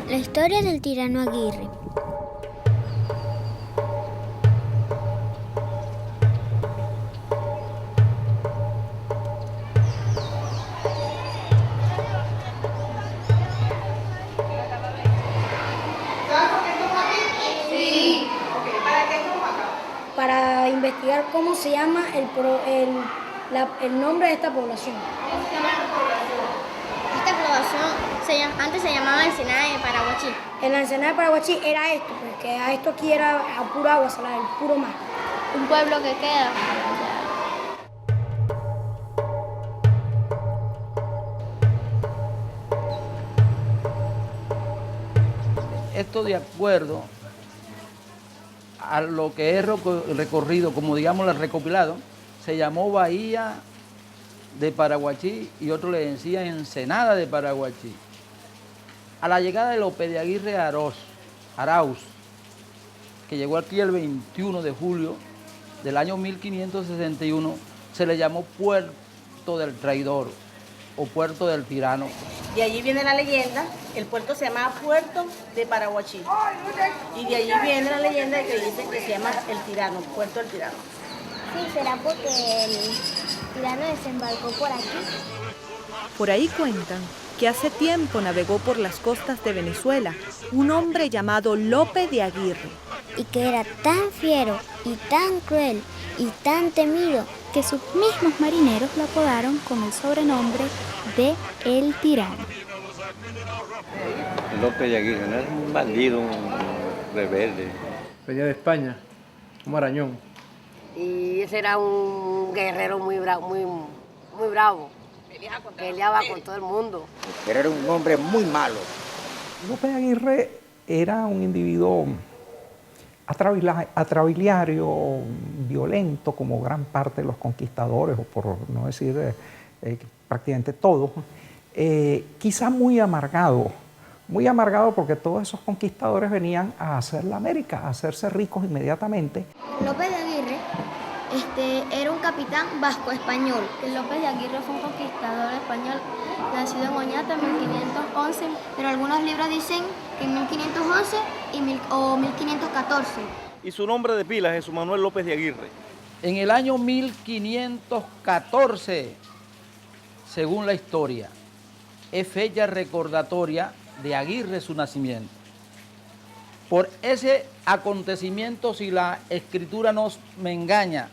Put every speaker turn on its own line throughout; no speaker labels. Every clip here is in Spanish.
La historia del tirano Aguirre.
Para investigar cómo se llama el nombre de esta población.
Esta población antes se llamaba Ensenada de Paraguachí.
En la Ensenada de Paraguachí era esto, porque a esto aquí era a pura agua salada, el puro mar.
Un pueblo que queda.
Esto de acuerdo a lo que es recorrido, como digamos el recopilado, se llamó Bahía de Paraguachí y otro le decía Ensenada de Paraguachí. A la llegada de Lope de Aguirre Arauz, que llegó aquí el 21 de julio del año 1561, se le llamó Puerto del Traidor o Puerto del Tirano.
De allí viene la leyenda, el puerto se llamaba Puerto de Paraguachí. Y de allí viene la leyenda que dice que se llama el Tirano, Puerto del Tirano.
Sí, será porque el tirano desembarcó por aquí.
Por ahí cuentan que hace tiempo navegó por las costas de Venezuela un hombre llamado Lope de Aguirre.
Y que era tan fiero y tan cruel y tan temido
que sus mismos marineros lo apodaron con el sobrenombre de El Tirano.
López de Aguirre, ¿no? Era un bandido, un rebelde.
Venía de España, un marañón.
Y ese era un guerrero muy bravo. Peleaba con todo el mundo.
Pero era un hombre muy malo.
López de Aguirre era un individuo atrabiliario, violento, como gran parte de los conquistadores, o por no decir prácticamente todos. Quizá muy amargado porque todos esos conquistadores venían a hacer la América, a hacerse ricos inmediatamente.
López de Aguirre era un capitán vasco-español.
López de Aguirre fue un conquistador español nacido en Oñate en 1511,
pero algunos libros dicen que en 1511 o 1514.
Y su nombre de pila es Jesús Manuel López de Aguirre.
En el año 1514, según la historia, es fecha recordatoria de Aguirre su nacimiento. Por ese acontecimiento, si la escritura no me engaña,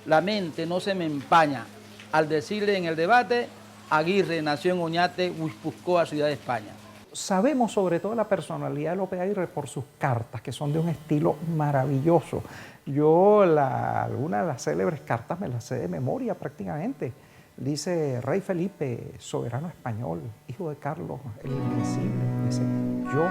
la mente no se me empaña, al decirle en el debate, Aguirre nació en Oñate, Guipúzcoa, Ciudad de España.
Sabemos sobre todo la personalidad de López de Aguirre por sus cartas, que son de un estilo maravilloso. Yo algunas de las célebres cartas me las sé de memoria prácticamente. Dice: Rey Felipe, soberano español, hijo de Carlos el Invencible. Dice: yo...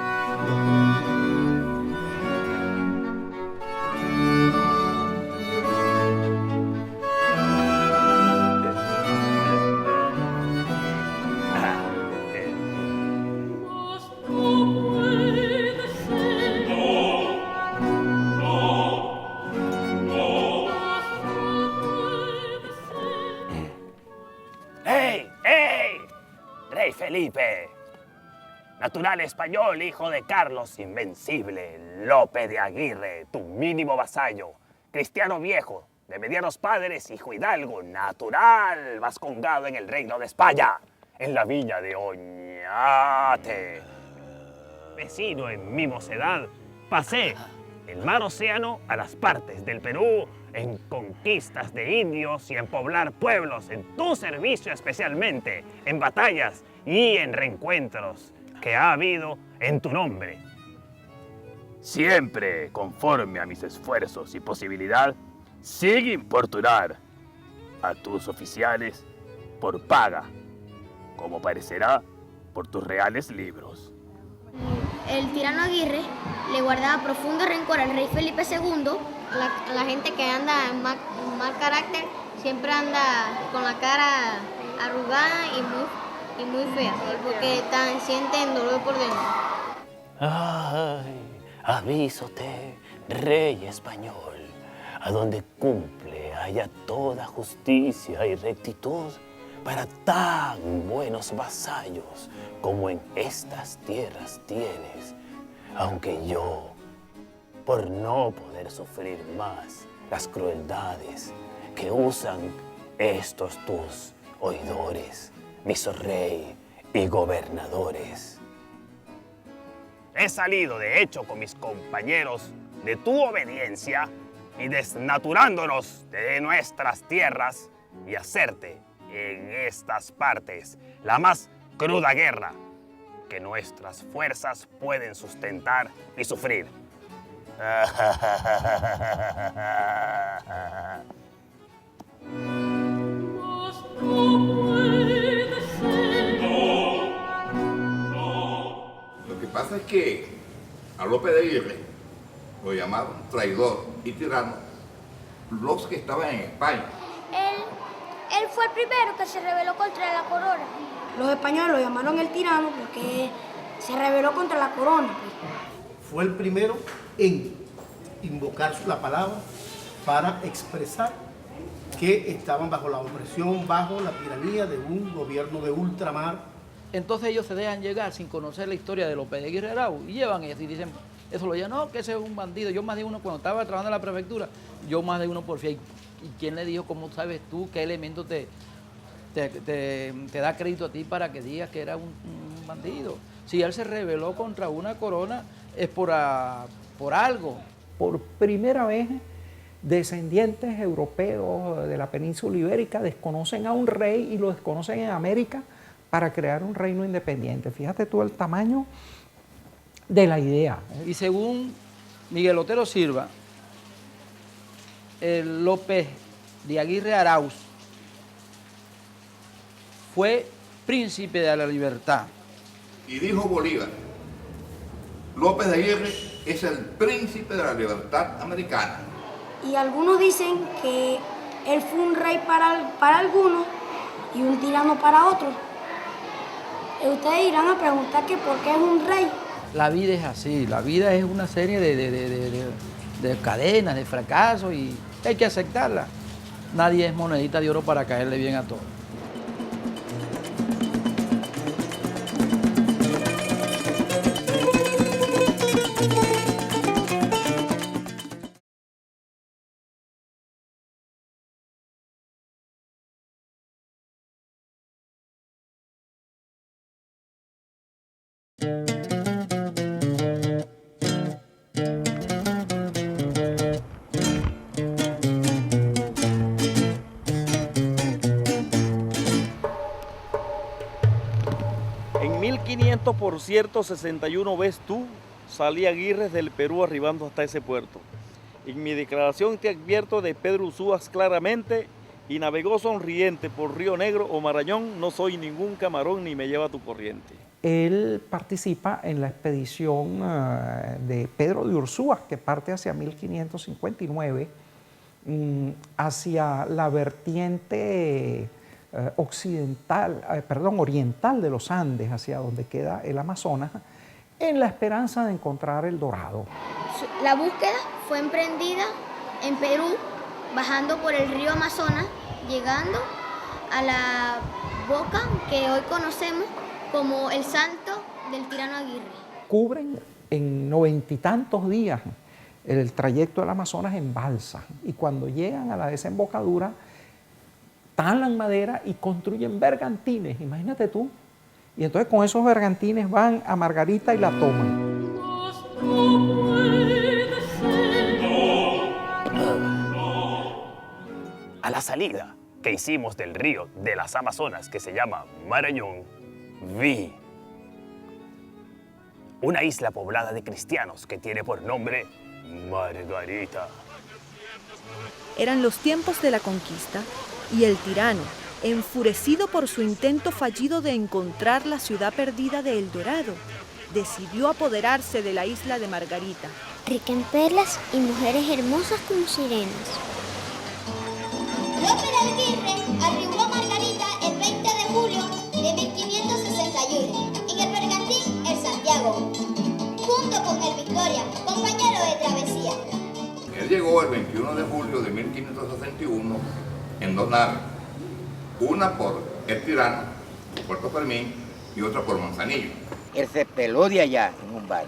Rey Felipe, natural español, hijo de Carlos Invencible, Lope de Aguirre, tu mínimo vasallo, cristiano viejo, de medianos padres, hijo hidalgo, natural, vascongado en el reino de España, en la villa de Oñate. Vecino en mi mocedad, pasé el mar océano a las partes del Perú, en conquistas de indios y en poblar pueblos, en tu servicio especialmente, en batallas y en reencuentros que ha habido en tu nombre. Siempre conforme a mis esfuerzos y posibilidad, sigue importunar a tus oficiales por paga, como parecerá por tus reales libros.
El tirano Aguirre le guardaba profundo rencor al rey Felipe II. La gente que anda en mal carácter siempre anda con la cara arrugada y muy fea, porque sienten dolor por dentro.
Ay, Avísote, rey español, a donde cumple haya toda justicia y rectitud para tan buenos vasallos como en estas tierras tienes, aunque yo, por no poder sufrir más las crueldades que usan estos tus oidores, mis rey y gobernadores, he salido de hecho con mis compañeros de tu obediencia y desnaturándonos de nuestras tierras y hacerte en estas partes la más cruda guerra que nuestras fuerzas pueden sustentar y sufrir.
Lo que pasa es que a López de Aguirre lo llamaron traidor y tirano los que estaban en España.
Él fue el primero que se rebeló contra la corona.
Los españoles lo llamaron el tirano porque se rebeló contra la corona.
Fue el primero en invocar la palabra para expresar que estaban bajo la opresión, bajo la tiranía de un gobierno de ultramar.
Entonces ellos se dejan llegar sin conocer la historia de López de Aguirre Arauz y llevan eso y dicen, eso lo llevan, no, que ese es un bandido. Yo más de uno, cuando estaba trabajando en la prefectura, yo más de uno porfié. ¿Y quién le dijo, cómo sabes tú, qué elemento te da crédito a ti para que digas que era un bandido? Si él se rebeló contra una corona es por algo.
Por primera vez, descendientes europeos de la península ibérica desconocen a un rey y lo desconocen en América para crear un reino independiente. Fíjate tú el tamaño de la idea.
Y según Miguel Otero Silva, el López de Aguirre Arauz fue príncipe de la libertad.
Y dijo Bolívar, López de Aguirre es el príncipe de la libertad americana.
Y algunos dicen que él fue un rey para algunos y un tirano para otros. Ustedes irán a preguntar que por qué es un rey.
La vida es así, la vida es una serie de cadenas, de fracasos y hay que aceptarla. Nadie es monedita de oro para caerle bien a todos.
En 1500, por cierto, 61 ves tú, salí Aguirre del Perú arribando hasta ese puerto. En mi declaración te advierto de Pedro Ursúa claramente y navegó sonriente por Río Negro o Marañón, no soy ningún camarón ni me lleva tu corriente.
Él participa en la expedición de Pedro de Ursúa, que parte hacia 1559, hacia la vertiente oriental de los Andes, hacia donde queda el Amazonas, en la esperanza de encontrar el dorado.
La búsqueda fue emprendida en Perú, bajando por el río Amazonas, llegando a la boca que hoy conocemos como el Salto del Tirano Aguirre.
Cubren en 90 y tantos días el trayecto del Amazonas en balsa y cuando llegan a la desembocadura talan madera y construyen bergantines, imagínate tú. Y entonces con esos bergantines van a Margarita y la toman.
A la salida que hicimos del río de las Amazonas, que se llama Marañón, vi una isla poblada de cristianos que tiene por nombre Margarita.
Eran los tiempos de la conquista y el tirano, enfurecido por su intento fallido de encontrar la ciudad perdida de El Dorado, decidió apoderarse de la isla de Margarita.
Rica en perlas y mujeres hermosas como sirenas.
López de Aguirre arribó a Margarita el 20 de julio de 1561 en el bergantín El Santiago, junto con el Victoria,
llegó el 21 de julio de 1561 en dos naves, una por El Tirano, Puerto Fermín, y otra por Manzanillo.
Él se peló de allá en un bar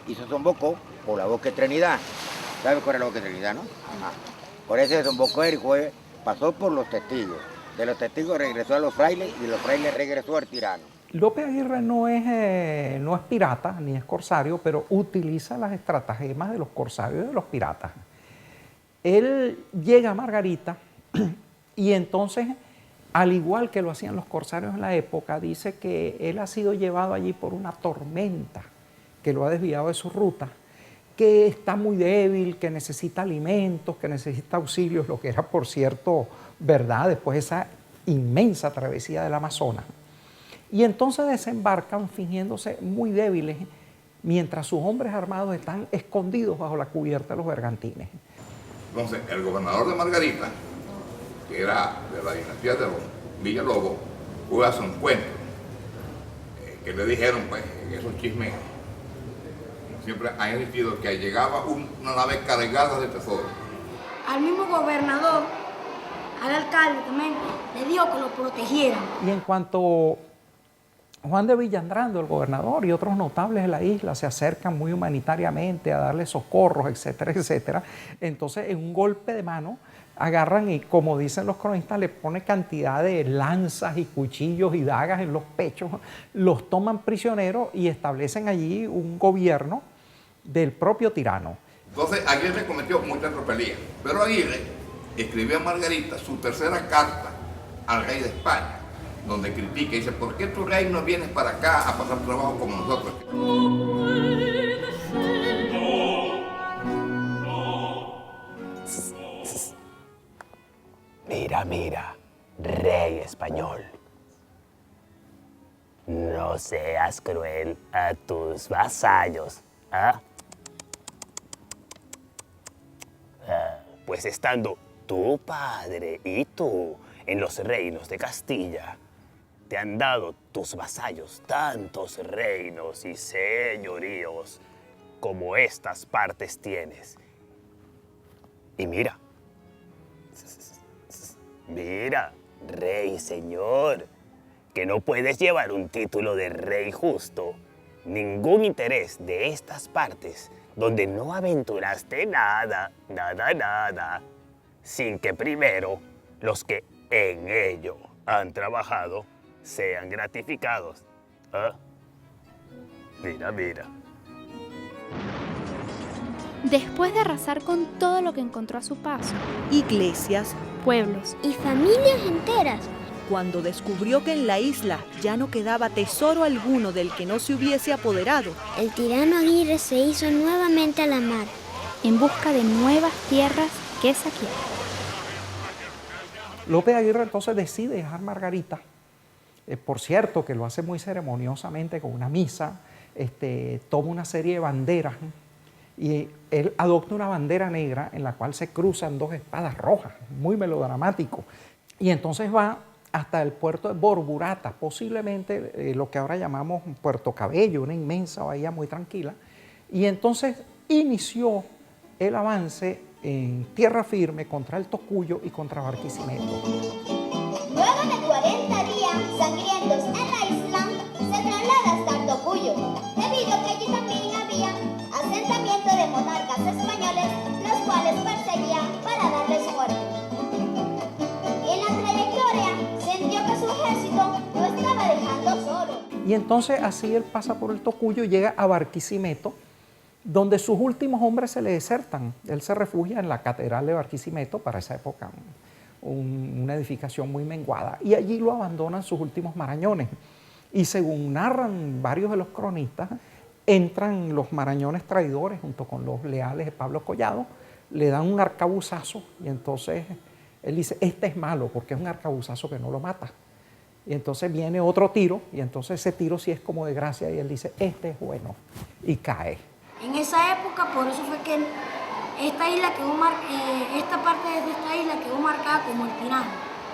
y se desembocó por la Boca de Trinidad. ¿Sabe cuál es la Boca de Trinidad, no? Ajá. Por eso se desemboco él y pasó por los testigos. De los testigos regresó a los frailes y de los frailes regresó al Tirano.
Lope Aguirre no es pirata ni es corsario, pero utiliza las estratagemas de los corsarios y de los piratas. Él llega a Margarita y entonces, al igual que lo hacían los corsarios en la época, dice que él ha sido llevado allí por una tormenta que lo ha desviado de su ruta, que está muy débil, que necesita alimentos, que necesita auxilios, lo que era, por cierto, verdad después de esa inmensa travesía del Amazonas. Y entonces desembarcan fingiéndose muy débiles mientras sus hombres armados están escondidos bajo la cubierta de los bergantines.
Entonces, el gobernador de Margarita, que era de la dinastía de los Villalobos, fue a su encuentro, que le dijeron, pues, esos chismes siempre han existido, que llegaba una nave cargada de tesoros.
Al mismo gobernador, al alcalde también, le dijo que lo protegieran.
Y en cuanto Juan de Villandrando, el gobernador, y otros notables de la isla se acercan muy humanitariamente a darle socorros, etcétera, etcétera, entonces en un golpe de mano agarran y, como dicen los cronistas, le pone cantidad de lanzas y cuchillos y dagas en los pechos, los toman prisioneros y establecen allí un gobierno del propio tirano.
Entonces Aguirre cometió mucha tropelía, pero Aguirre escribió a Margarita su tercera carta al rey de España, donde critica y dice, ¿por qué tu rey no vienes para acá a pasar trabajo como nosotros?
Mira, mira, rey español. No seas cruel a tus vasallos, ¿ah? Pues estando tu padre y tú en los reinos de Castilla, te han dado tus vasallos tantos reinos y señoríos como estas partes tienes. Y mira, rey señor, que no puedes llevar un título de rey justo, ningún interés de estas partes donde no aventuraste nada, sin que primero los que en ello han trabajado sean gratificados. ¿Ah? Mira.
Después de arrasar con todo lo que encontró a su paso,
iglesias,
pueblos
y familias enteras,
cuando descubrió que en la isla ya no quedaba tesoro alguno del que no se hubiese apoderado,
el tirano Aguirre se hizo nuevamente a la mar,
en busca de nuevas tierras que saquear.
Lope Aguirre entonces decide dejar Margarita, por cierto que lo hace muy ceremoniosamente con una misa, toma una serie de banderas y él adopta una bandera negra en la cual se cruzan dos espadas rojas, muy melodramático, y entonces va hasta el puerto de Borburata, posiblemente lo que ahora llamamos Puerto Cabello, una inmensa bahía muy tranquila, y entonces inició el avance en tierra firme contra el Tocuyo y contra Barquisimeto.
Luego de 40 días sangrientos en la isla, se traslada hasta el Tocuyo, debido a que allí también había asentamiento de monarcas españoles, los cuales perseguían para darles muerte. En la trayectoria sintió que su ejército lo estaba dejando solo.
Y entonces así él pasa por el Tocuyo y llega a Barquisimeto, donde sus últimos hombres se le desertan. Él se refugia en la catedral de Barquisimeto, para esa época una edificación muy menguada, y allí lo abandonan sus últimos marañones. Y según narran varios de los cronistas, entran los marañones traidores junto con los leales de Pablo Collado, le dan un arcabuzazo y entonces él dice, este es malo porque es un arcabuzazo que no lo mata. Y entonces viene otro tiro y entonces ese tiro sí es como de gracia y él dice, este es bueno, y cae.
En esa época, por eso fue que esta parte de esta isla quedó marcada como el tirano.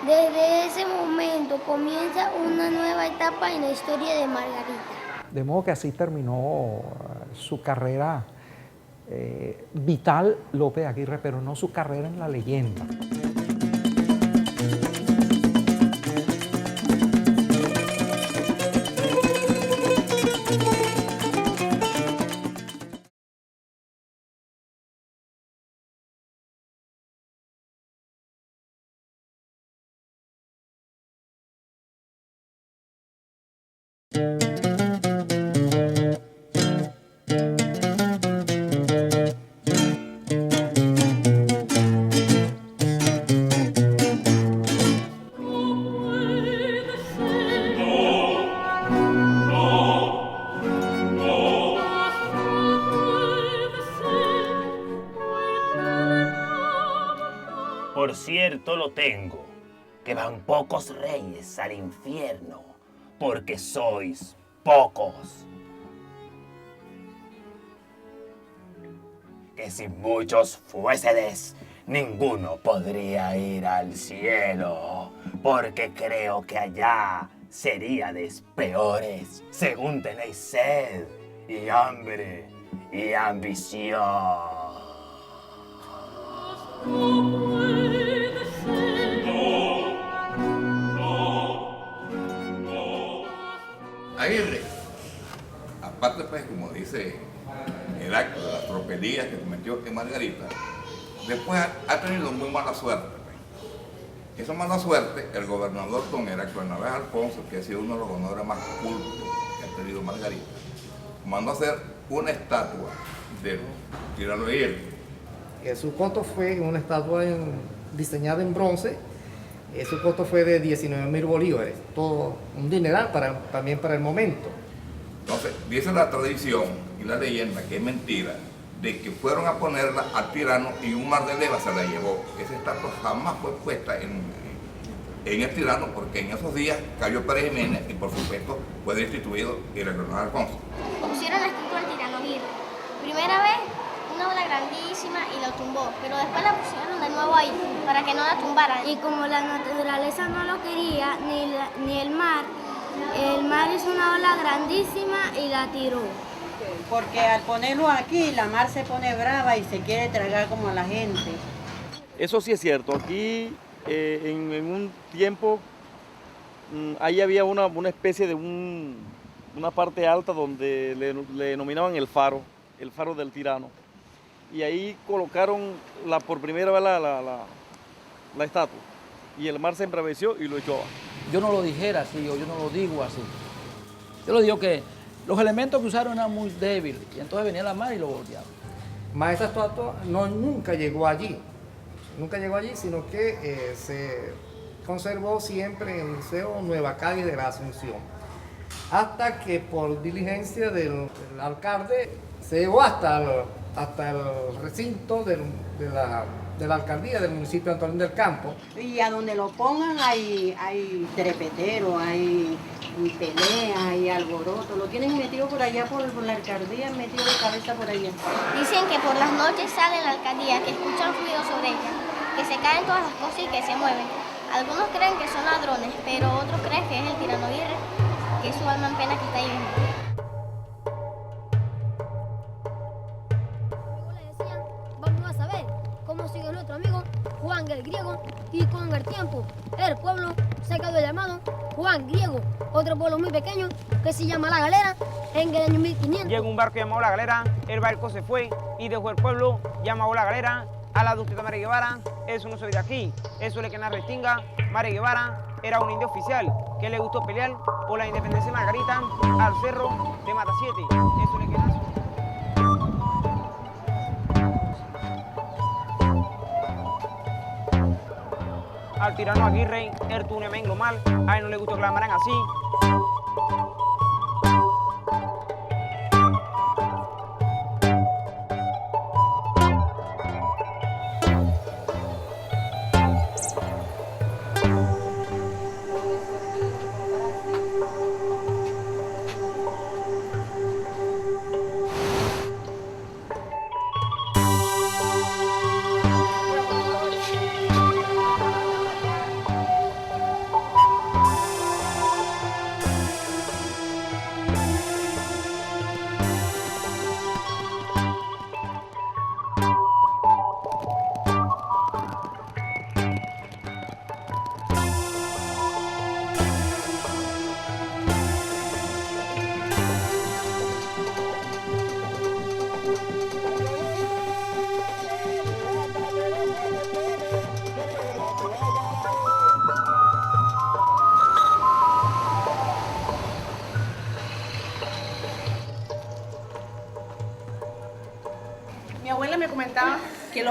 Desde ese momento comienza una nueva etapa en la historia de Margarita.
De modo que así terminó su carrera vital López de Aguirre, pero no su carrera en la leyenda.
Por cierto lo tengo, que van pocos reyes al infierno, porque sois pocos. Que si muchos fuésedes, ninguno podría ir al cielo, porque creo que allá seríades peores, según tenéis sed y hambre y ambición.
Aguirre, aparte pues como dice el acto de las tropelías que cometió en Margarita, después ha tenido muy mala suerte. Esa mala suerte, el gobernador don Heraclio Narváez Alfonso, que ha sido uno de los gobernadores más cultos que ha tenido Margarita, mandó a hacer una estatua del tirano Aguirre.
Su costo fue una estatua diseñada en bronce. Su costo fue de 19.000 bolívares, todo un dineral también para el momento.
Entonces, dice la tradición y la leyenda, que es mentira, de que fueron a ponerla al tirano y un mar de leva se la llevó. Esa estatua jamás fue puesta en el tirano, porque en esos días cayó Pérez Jiménez y por supuesto fue destituido y regresó a Alfonso.
Pusieron la estatua del tirano Aguirre. Primera vez, una ola grandísima y lo tumbó, pero después la pusieron de nuevo ahí para que no la tumbaran.
Y como la naturaleza no lo quería, ni el mar hizo una ola grandísima y la tiró.
Porque al ponerlo aquí, la mar se pone brava y se quiere tragar como a la gente.
Eso sí es cierto. Aquí en un tiempo ahí había una especie de una parte alta donde le denominaban el faro del tirano. Y ahí colocaron por primera vez la estatua. Y el mar se embraveció y lo echó abajo.
Yo no lo dijera así, o yo no lo digo así. Yo lo digo que los elementos que usaron eran muy débiles, y entonces venía la mar y lo volteaba.
Más esa estatua nunca llegó allí. Nunca llegó allí, sino que se conservó siempre en el Museo Nueva Cádiz de la Asunción. Hasta que por diligencia del alcalde se llegó hasta el recinto de la alcaldía del municipio de Antolín del Campo.
Y a donde lo pongan hay trepeteros, hay peleas, hay alboroto. Lo tienen metido por allá por la alcaldía, metido de cabeza por allá.
Dicen que por las noches salen a la alcaldía, que escuchan ruido sobre ella, que se caen todas las cosas y que se mueven. Algunos creen que son ladrones, pero otros creen que es el tirano Aguirre, que es su alma en pena que está ahí mismo.
Sigue nuestro amigo Juan el Griego, y con el tiempo el pueblo se quedó llamado Juan Griego, otro pueblo muy pequeño que se llama La Galera en el año 1500.
Llegó un barco llamado La Galera, el barco se fue y dejó el pueblo llamado La Galera a la duquesa María Guevara. Eso no soy de aquí, eso es lo que nos restinga. María Guevara era un indio oficial que le gustó pelear por la independencia de Margarita al cerro de Matasiete. Eso es lo que nace. Al tirano Aguirre, el túnel lo mal, a él no le gustó que la llamaran así.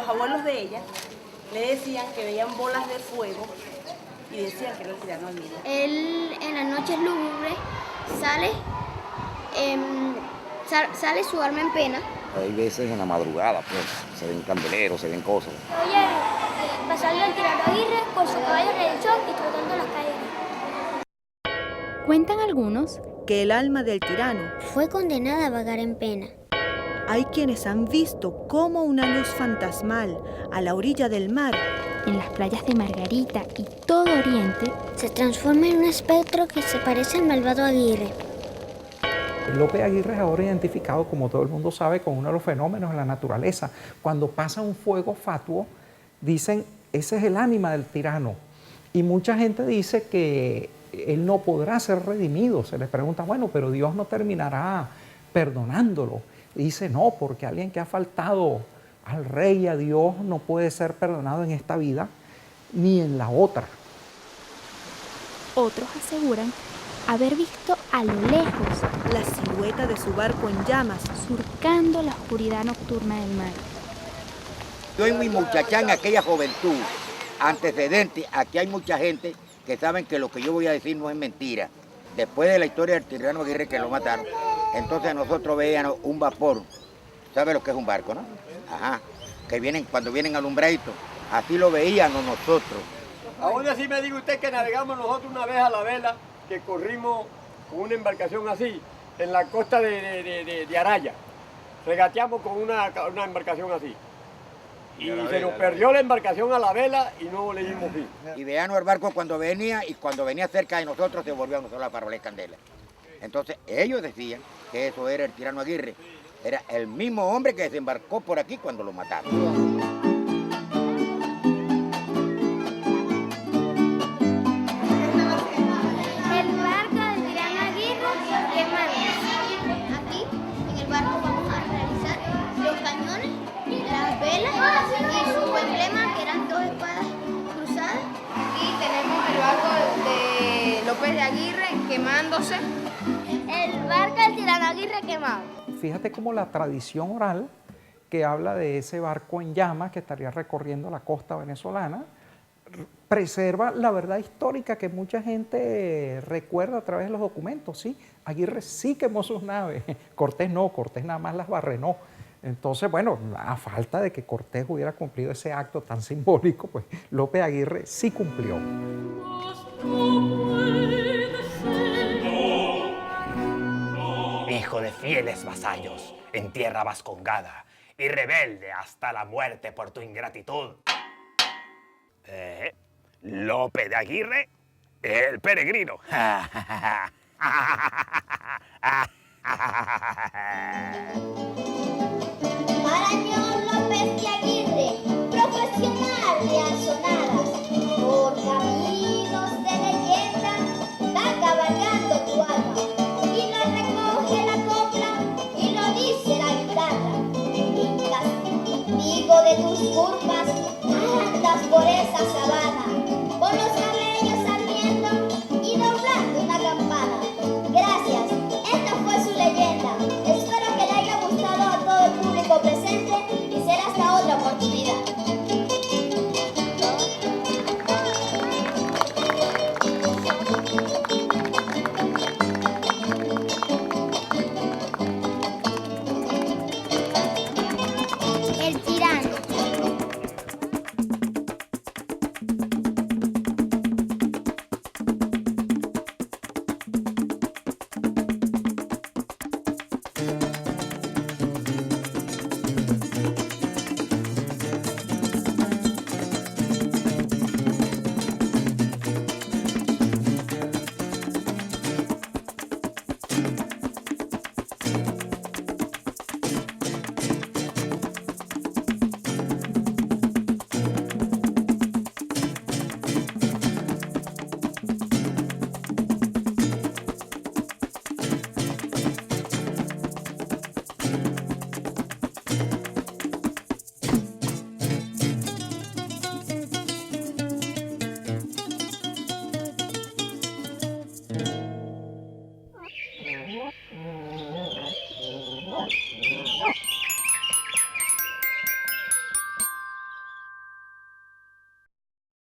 los abuelos de ella le decían que veían bolas de fuego y decían que era el tirano Aguirre.
Él en las noches lúgubres sale su alma en pena.
Hay veces en la madrugada, pues, se ven candeleros, se ven cosas.
Oye, pasando el tirano Aguirre con su caballo en el sol y trotando las calles.
Cuentan algunos
que el alma del tirano
fue condenada a vagar en pena.
Hay quienes han visto cómo una luz fantasmal a la orilla del mar,
en las playas de Margarita y todo Oriente,
se transforma en un espectro que se parece al malvado Aguirre.
Lope Aguirre es ahora identificado, como todo el mundo sabe, con uno de los fenómenos de la naturaleza. Cuando pasa un fuego fatuo, dicen, ese es el ánima del tirano. Y mucha gente dice que él no podrá ser redimido. Se les pregunta, bueno, pero Dios no terminará perdonándolo. Y dice, no, porque alguien que ha faltado al rey y a Dios no puede ser perdonado en esta vida ni en la otra.
Otros aseguran haber visto a lo lejos
la silueta de su barco en llamas,
surcando la oscuridad nocturna del mar.
Yo en mi muchachán, aquella juventud, antecedente, aquí hay mucha gente que saben que lo que yo voy a decir no es mentira. Después de la historia del tirano Aguirre que lo mataron, entonces nosotros veíamos un vapor. ¿Sabe lo que es un barco, no? Ajá, que vienen, cuando vienen alumbraditos, así lo veíamos nosotros.
Aún así me diga usted que navegamos nosotros una vez a la vela, que corrimos con una embarcación así, en la costa de Araya. Regateamos con una embarcación así. Y se nos perdió la embarcación a la vela y no le dimos fin.
Y veíamos el barco cuando venía, y cuando venía cerca de nosotros se volvió a nosotros la farola de candela. Entonces ellos decían que eso era el tirano Aguirre. Era el mismo hombre que desembarcó por aquí cuando lo mataron.
De Aguirre quemándose.
El barco del tirano Aguirre quemado.
Fíjate cómo la tradición oral que habla de ese barco en llamas que estaría recorriendo la costa venezolana preserva la verdad histórica que mucha gente recuerda a través de los documentos. Sí, Aguirre sí quemó sus naves, Cortés no, Cortés nada más las barrenó. Entonces, bueno, a falta de que Cortés hubiera cumplido ese acto tan simbólico, pues Lope Aguirre sí cumplió.
Hijo de fieles vasallos, en tierra vascongada, y rebelde hasta la muerte por tu ingratitud. Lope de Aguirre, el peregrino.
Marañón López de Aguirre, profesional de alzonadas, por caminos de leyenda, va cabalgando tu alma, y lo recoge la copla, y lo dice la guitarra, y castigo de tus curvas, andas por esa sabana,